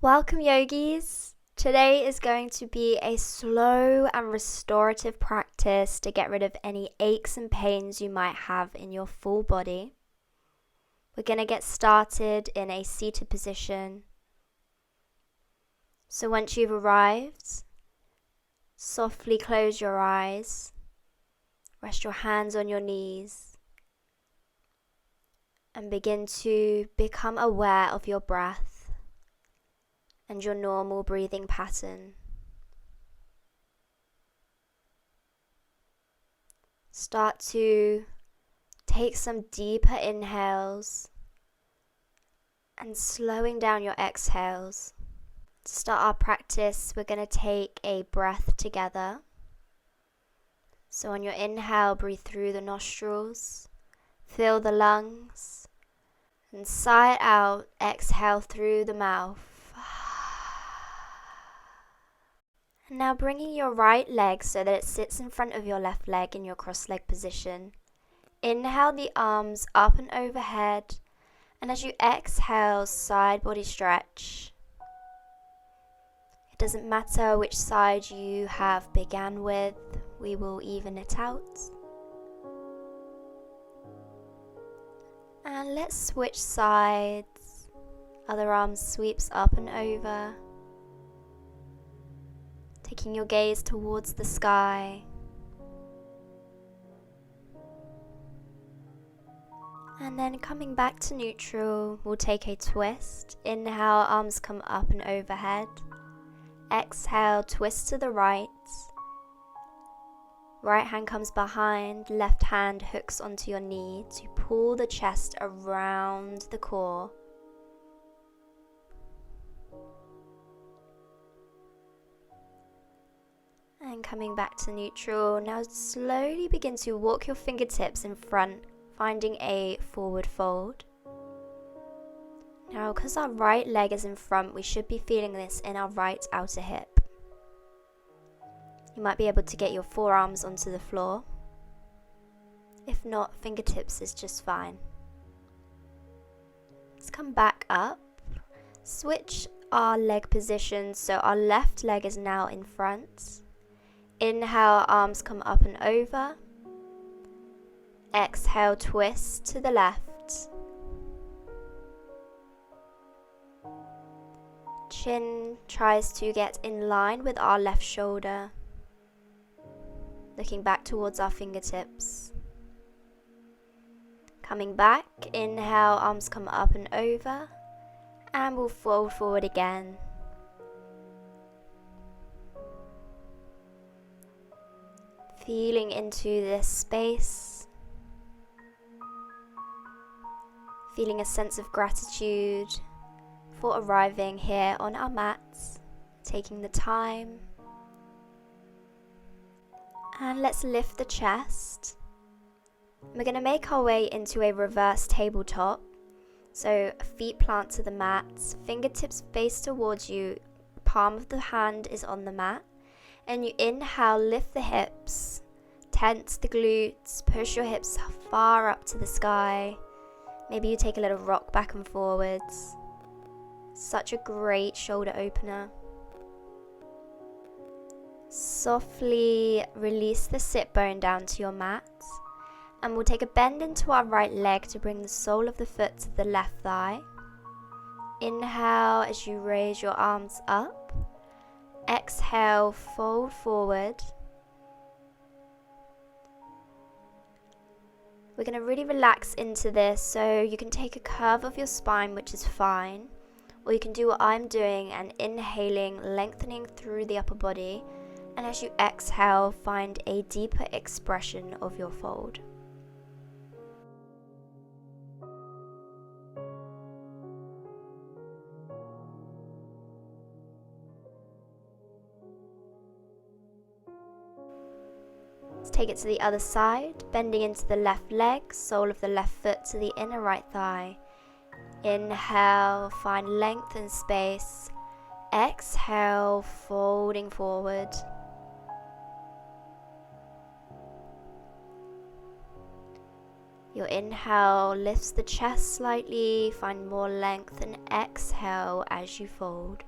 Welcome, yogis. Today is going to be a slow and restorative practice to get rid of any aches and pains you might have in your full body. We're going to get started in a seated position. So once you've arrived, softly close your eyes, rest your hands on your knees, and begin to become aware of your breath and your normal breathing pattern. Start to take some deeper inhales and slowing down your exhales. To start our practice, we're going to take a breath together. So on your inhale, breathe through the nostrils, fill the lungs, and sigh it out, exhale through the mouth. And now bringing your right leg so that it sits in front of your left leg in your cross-leg position. Inhale the arms up and overhead, and as you exhale, side body stretch. It doesn't matter which side you have began with, we will even it out. And let's switch sides. Other arm sweeps up and over, taking your gaze towards the sky. And then coming back to neutral, we'll take a twist. Inhale, arms come up and overhead. Exhale, twist to the right. Right hand comes behind, left hand hooks onto your knee to pull the chest around the core. And coming back to neutral, now slowly begin to walk your fingertips in front, finding a forward fold. Now, because our right leg is in front, we should be feeling this in our right outer hip. You might be able to get your forearms onto the floor. If not, fingertips is just fine. Let's come back up. Switch our leg position so our left leg is now in front. Inhale, arms come up and over. Exhale, twist to the left. Chin tries to get in line with our left shoulder. Looking back towards our fingertips. Coming back, inhale, arms come up and over. And we'll fold forward again. Feeling into this space. Feeling a sense of gratitude for arriving here on our mats, taking the time. And let's lift the chest. We're going to make our way into a reverse tabletop. So feet plant to the mat, fingertips face towards you, palm of the hand is on the mat. And you inhale, lift the hips, tense the glutes, push your hips far up to the sky. Maybe you take a little rock back and forwards. Such a great shoulder opener. Softly release the sit bone down to your mat. And we'll take a bend into our right leg to bring the sole of the foot to the left thigh. Inhale as you raise your arms up. Exhale, fold forward. We're going to really relax into this, so you can take a curve of your spine, which is fine, or you can do what I'm doing and inhaling, lengthening through the upper body, and as you exhale, find a deeper expression of your fold. Let's take it to the other side, bending into the left leg, sole of the left foot to the inner right thigh. Inhale, find length and space. Exhale, folding forward. Your inhale lifts the chest slightly, find more length, and exhale as you fold.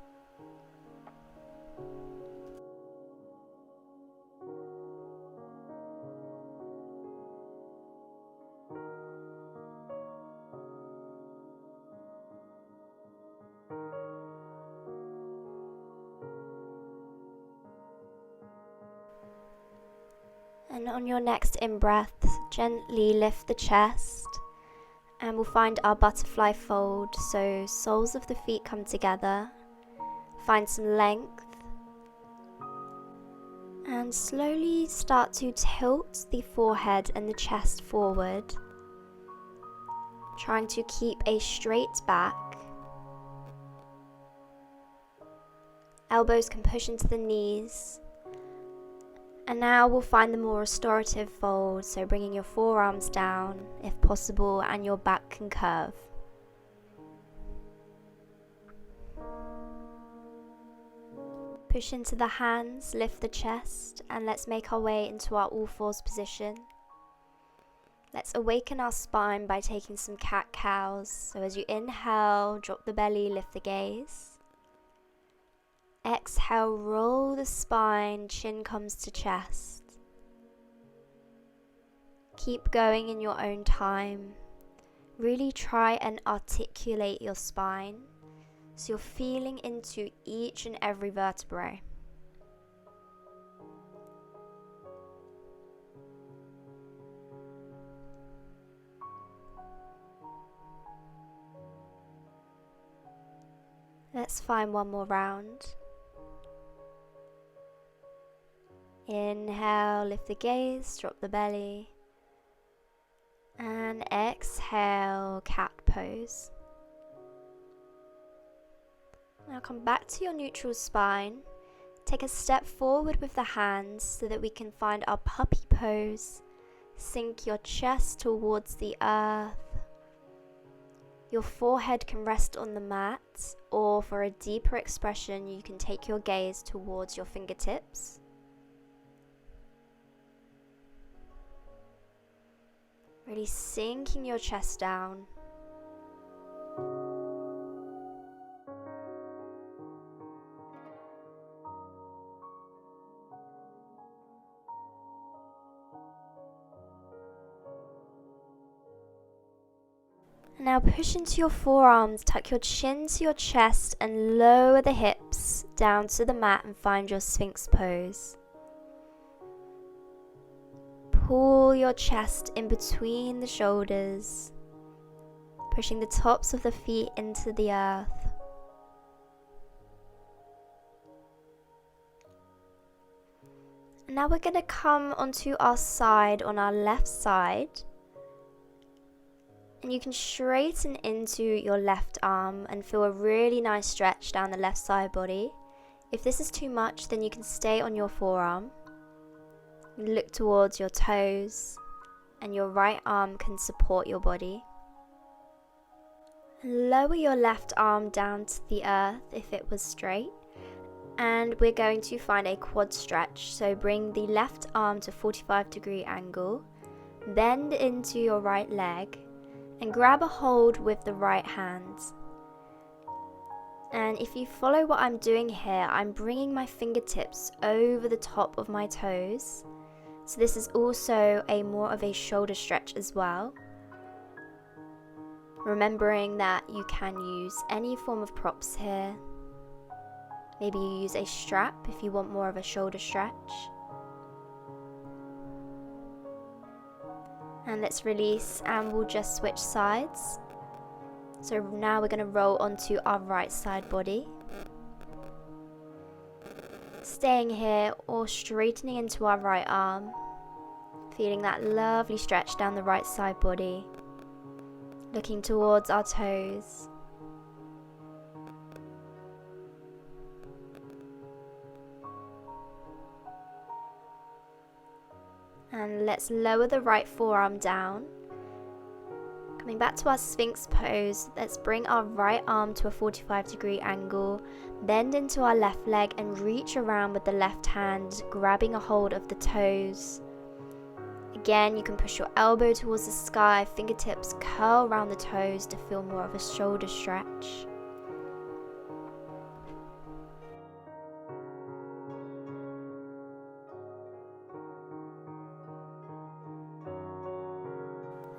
And on your next in-breath, gently lift the chest, and we'll find our butterfly fold, so soles of the feet come together, find some length, and slowly start to tilt the forehead and the chest forward, trying to keep a straight back. Elbows can push into the knees. And now we'll find the more restorative fold, so bringing your forearms down if possible, and your back can curve. Push into the hands, lift the chest, and let's make our way into our all fours position. Let's awaken our spine by taking some cat-cows. So as you inhale, drop the belly, lift the gaze. Exhale, roll the spine, chin comes to chest. Keep going in your own time. Really try and articulate your spine, so you're feeling into each and every vertebrae. Let's find one more round. Inhale, lift the gaze, drop the belly. And exhale, cat pose. Now come back to your neutral spine. Take a step forward with the hands so that we can find our puppy pose. Sink your chest towards the earth. Your forehead can rest on the mat, or for a deeper expression, you can take your gaze towards your fingertips. Really sinking your chest down. Now push into your forearms, tuck your chin to your chest and lower the hips down to the mat and find your Sphinx pose. Pull your chest in between the shoulders, pushing the tops of the feet into the earth. And now we're going to come onto our side on our left side. And you can straighten into your left arm and feel a really nice stretch down the left side body. If this is too much, then you can stay on your forearm. Look towards your toes, and your right arm can support your body. Lower your left arm down to the earth if it was straight. And we're going to find a quad stretch. So bring the left arm to 45-degree angle. Bend into your right leg. And grab a hold with the right hand. And if you follow what I'm doing here, I'm bringing my fingertips over the top of my toes. So this is also more of a shoulder stretch as well. Remembering that you can use any form of props here. Maybe you use a strap if you want more of a shoulder stretch. And let's release, and we'll just switch sides. So now we're going to roll onto our right side body. Staying here or straightening into our right arm. Feeling that lovely stretch down the right side body. Looking towards our toes. And let's lower the right forearm down. Coming back to our Sphinx pose, let's bring our right arm to a 45-degree angle, bend into our left leg and reach around with the left hand, grabbing a hold of the toes. Again, you can push your elbow towards the sky, fingertips curl around the toes to feel more of a shoulder stretch.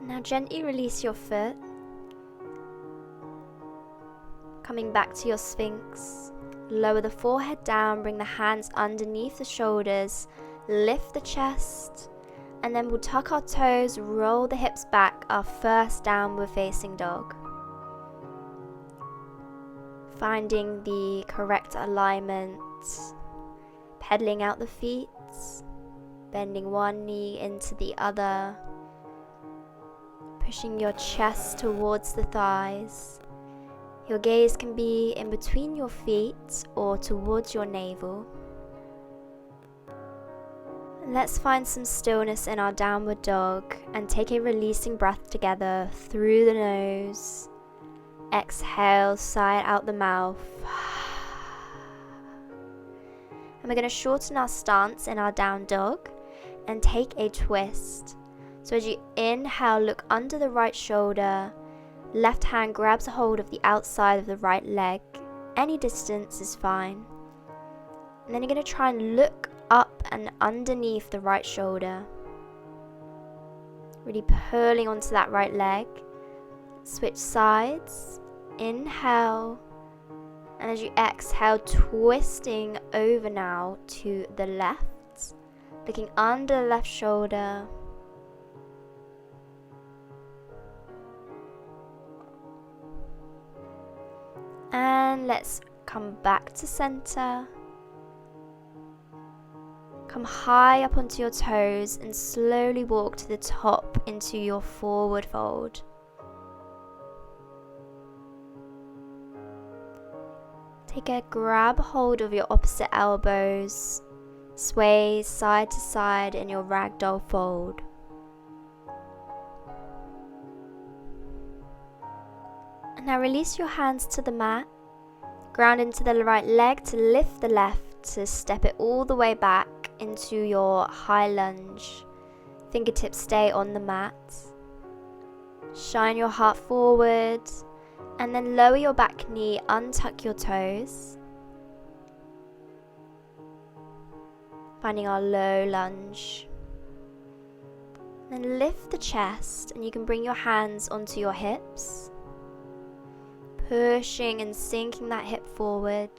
Now gently release your foot. Coming back to your Sphinx. Lower the forehead down, bring the hands underneath the shoulders, lift the chest, And then we'll tuck our toes, roll the hips back, our first downward facing dog. Finding the correct alignment, pedaling out the feet, bending one knee into the other, pushing your chest towards the thighs. Your gaze can be in between your feet or towards your navel. Let's find some stillness in our downward dog and take a releasing breath together through the nose. Exhale, sigh it out the mouth. And we're going to shorten our stance in our down dog and take a twist. So as you inhale, look under the right shoulder. Left hand grabs a hold of the outside of the right leg. Any distance is fine. And then you're going to try and look up and underneath the right shoulder. Really pulling onto that right leg. Switch sides. Inhale. And as you exhale, twisting over now to the left. Looking under the left shoulder. And let's come back to center. Come high up onto your toes and slowly walk to the top into your forward fold. Take a grab hold of your opposite elbows. Sway side to side in your ragdoll fold. And now release your hands to the mat. Ground into the right leg to lift the left, to step it all the way back into your high lunge. Fingertips stay on the mat. Shine your heart forward and then lower your back knee, untuck your toes. Finding our low lunge. Then lift the chest and you can bring your hands onto your hips. Pushing and sinking that hip forward.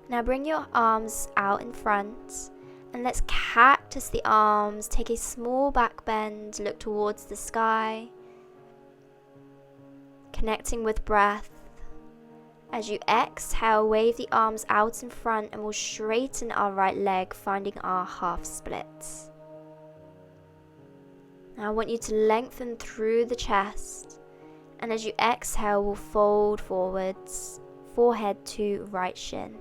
Now bring your arms out in front and let's cactus the arms. Take a small back bend, look towards the sky. Connecting with breath. As you exhale, wave the arms out in front and we'll straighten our right leg, finding our half splits. Now I want you to lengthen through the chest. And as you exhale, we'll fold forwards, forehead to right shin.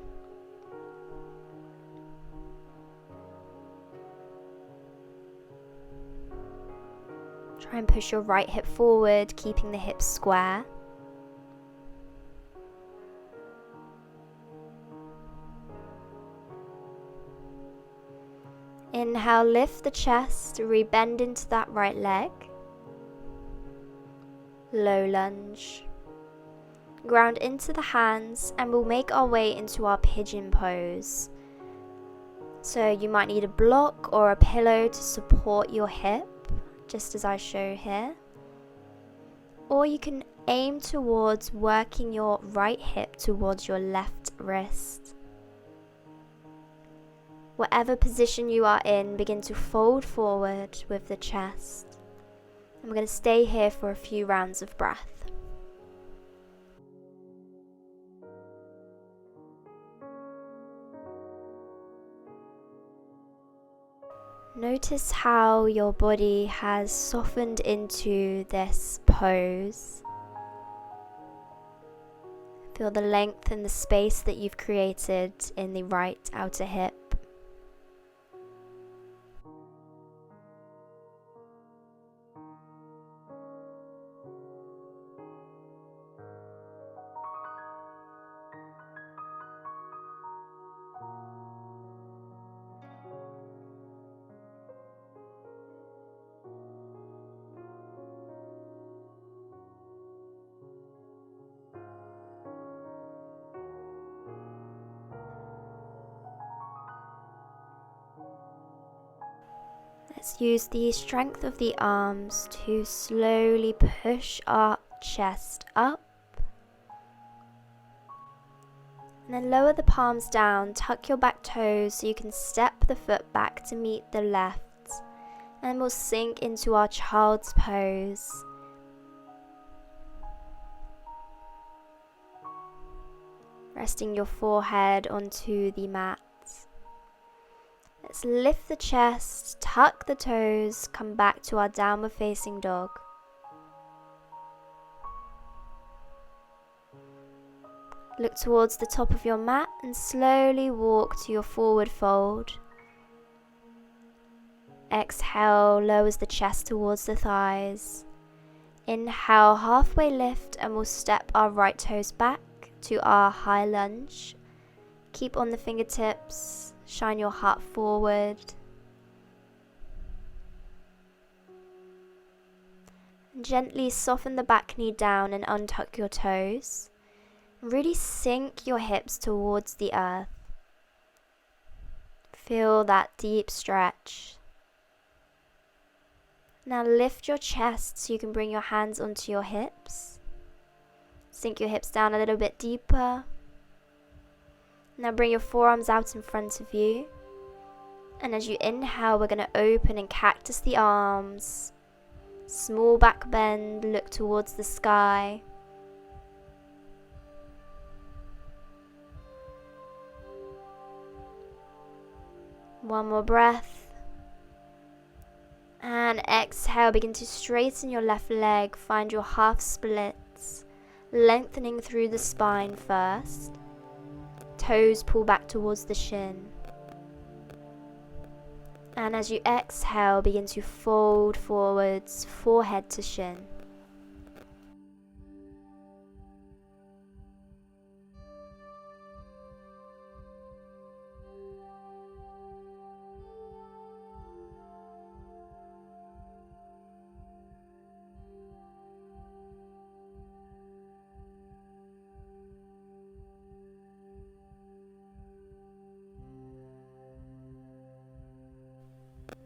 Try and push your right hip forward, keeping the hips square. Inhale, lift the chest, rebend into that right leg. Low lunge. Ground into the hands and we'll make our way into our pigeon pose. So you might need a block or a pillow to support your hip, just as I show here. Or you can aim towards working your right hip towards your left wrist. Whatever position you are in, begin to fold forward with the chest. And we're going to stay here for a few rounds of breath. Notice how your body has softened into this pose. Feel the length and the space that you've created in the right outer hip. Let's use the strength of the arms to slowly push our chest up. And then lower the palms down, tuck your back toes so you can step the foot back to meet the left. And we'll sink into our child's pose. Resting your forehead onto the mat. Let's lift the chest, tuck the toes, come back to our downward facing dog. Look towards the top of your mat and slowly walk to your forward fold. Exhale, lowers the chest towards the thighs. Inhale, halfway lift, and we'll step our right toes back to our high lunge. Keep on the fingertips, shine your heart forward. Gently soften the back knee down and untuck your toes. Really sink your hips towards the earth. Feel that deep stretch. Now lift your chest so you can bring your hands onto your hips. Sink your hips down a little bit deeper. Now bring your forearms out in front of you. And as you inhale, we're going to open and cactus the arms. Small back bend, look towards the sky. One more breath. And exhale, begin to straighten your left leg. Find your half splits, lengthening through the spine first. Toes pull back towards the shin. And as you exhale, begin to fold forwards, forehead to shin.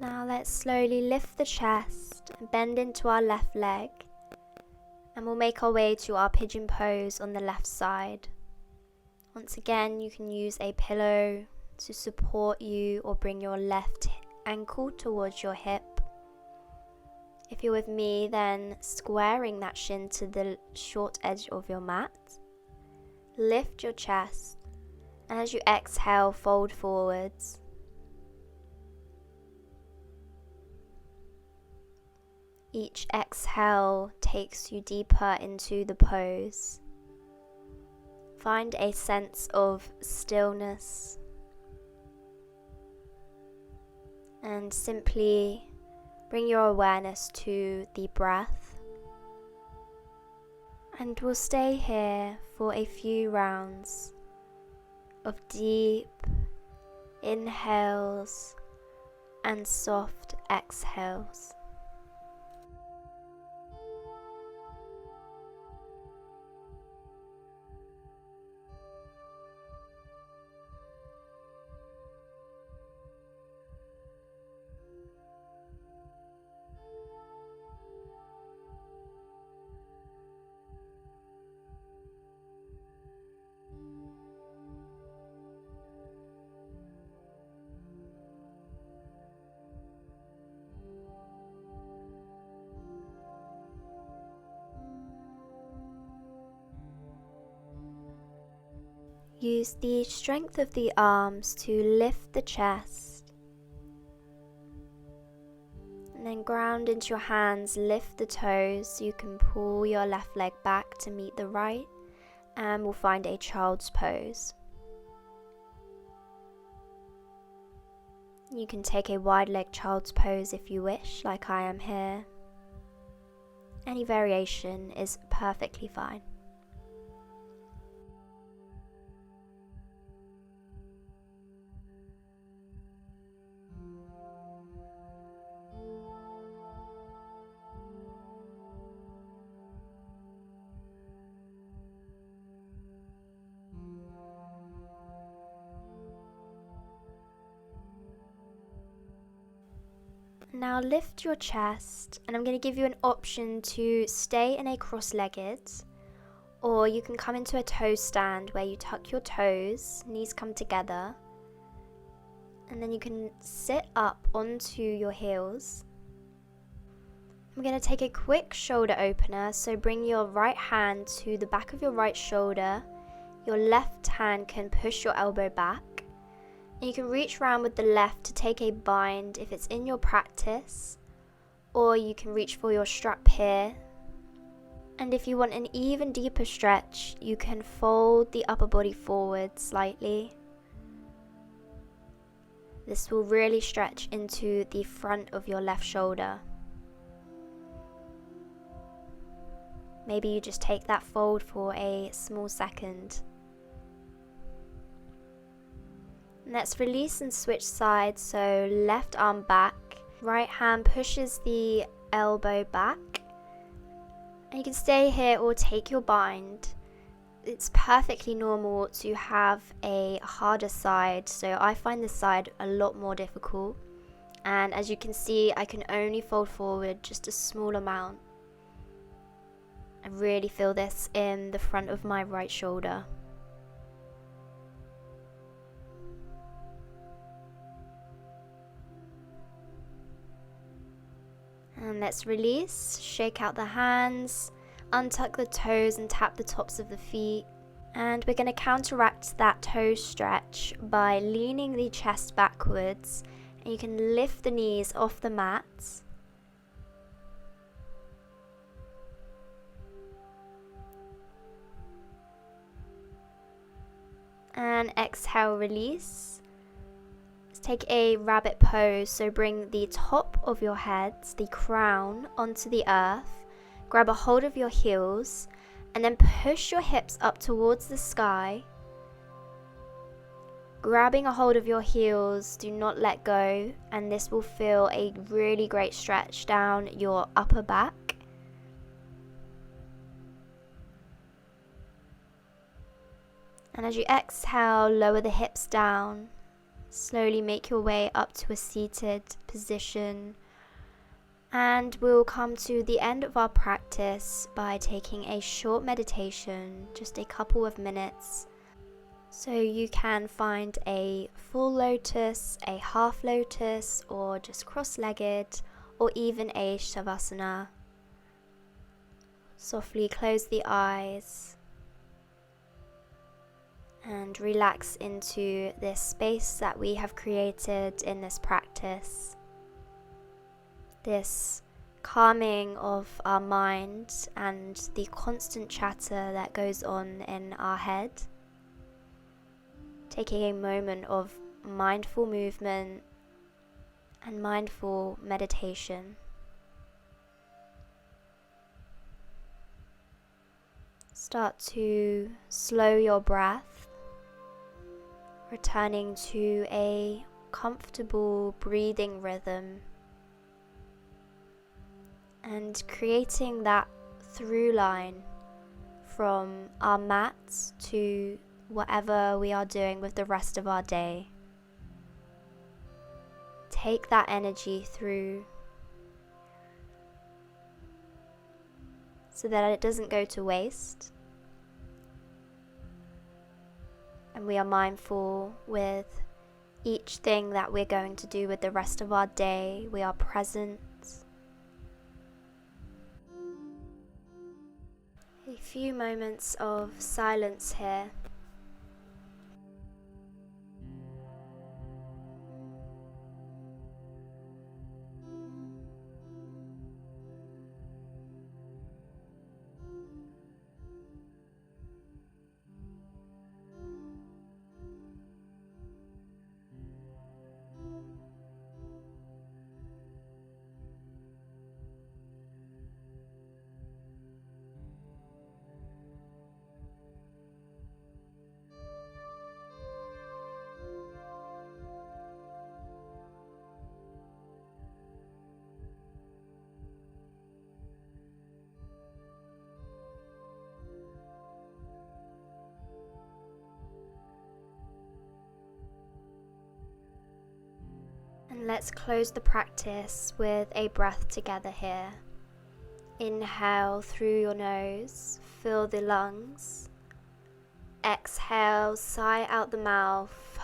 Now let's slowly lift the chest and bend into our left leg, and we'll make our way to our pigeon pose on the left side. Once again, you can use a pillow to support you or bring your left ankle towards your hip. If you're with me, then squaring that shin to the short edge of your mat. Lift your chest, and as you exhale, fold forwards. Each exhale takes you deeper into the pose. Find a sense of stillness and simply bring your awareness to the breath. And we'll stay here for a few rounds of deep inhales and soft exhales. Use the strength of the arms to lift the chest, and then ground into your hands, lift the toes so you can pull your left leg back to meet the right, and we'll find a child's pose. You can take a wide leg child's pose if you wish, like I am here. Any variation is perfectly fine. Now lift your chest, and I'm going to give you an option to stay in a cross-legged, or you can come into a toe stand where you tuck your toes, knees come together, and then you can sit up onto your heels I'm going to take a quick shoulder opener, so bring your right hand to the back of your right shoulder. Your left hand can push your elbow back. And you can reach around with the left to take a bind if it's in your practice, or you can reach for your strap here. And if you want an even deeper stretch, you can fold the upper body forward slightly. This will really stretch into the front of your left shoulder. Maybe you just take that fold for a small second. Let's release and switch sides, so left arm back, right hand pushes the elbow back. And you can stay here or take your bind. It's perfectly normal to have a harder side, so I find this side a lot more difficult. And as you can see, I can only fold forward just a small amount. I really feel this in the front of my right shoulder. And let's release, shake out the hands, untuck the toes and tap the tops of the feet. And we're going to counteract that toe stretch by leaning the chest backwards. And you can lift the knees off the mat. And exhale, release. Let's take a rabbit pose, so bring the top of your head, the crown, onto the earth. Grab a hold of your heels and then push your hips up towards the sky. Grabbing a hold of your heels, do not let go, and this will feel a really great stretch down your upper back. And as you exhale, lower the hips down. Slowly make your way up to a seated position. And we'll come to the end of our practice by taking a short meditation, just a couple of minutes. So you can find a full lotus, a half lotus, or just cross-legged, or even a shavasana. Softly close the eyes and relax into this space that we have created in this practice. This calming of our mind and the constant chatter that goes on in our head. Taking a moment of mindful movement and mindful meditation. Start to slow your breath, returning to a comfortable breathing rhythm and creating that through line from our mats to whatever we are doing with the rest of our day. Take that energy through so that it doesn't go to waste. And we are mindful with each thing that we're going to do with the rest of our day. We are present. A few moments of silence here. And let's close the practice with a breath together here. Inhale through your nose, fill the lungs. Exhale, sigh out the mouth.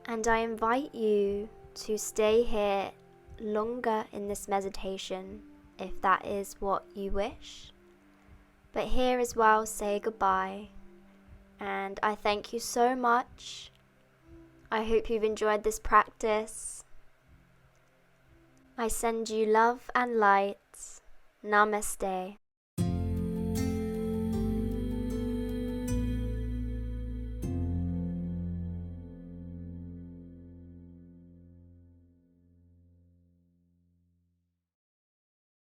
And I invite you to stay here longer in this meditation if that is what you wish. But here as well, say goodbye. And I thank you so much. I hope you've enjoyed this practice. I send you love and light. Namaste.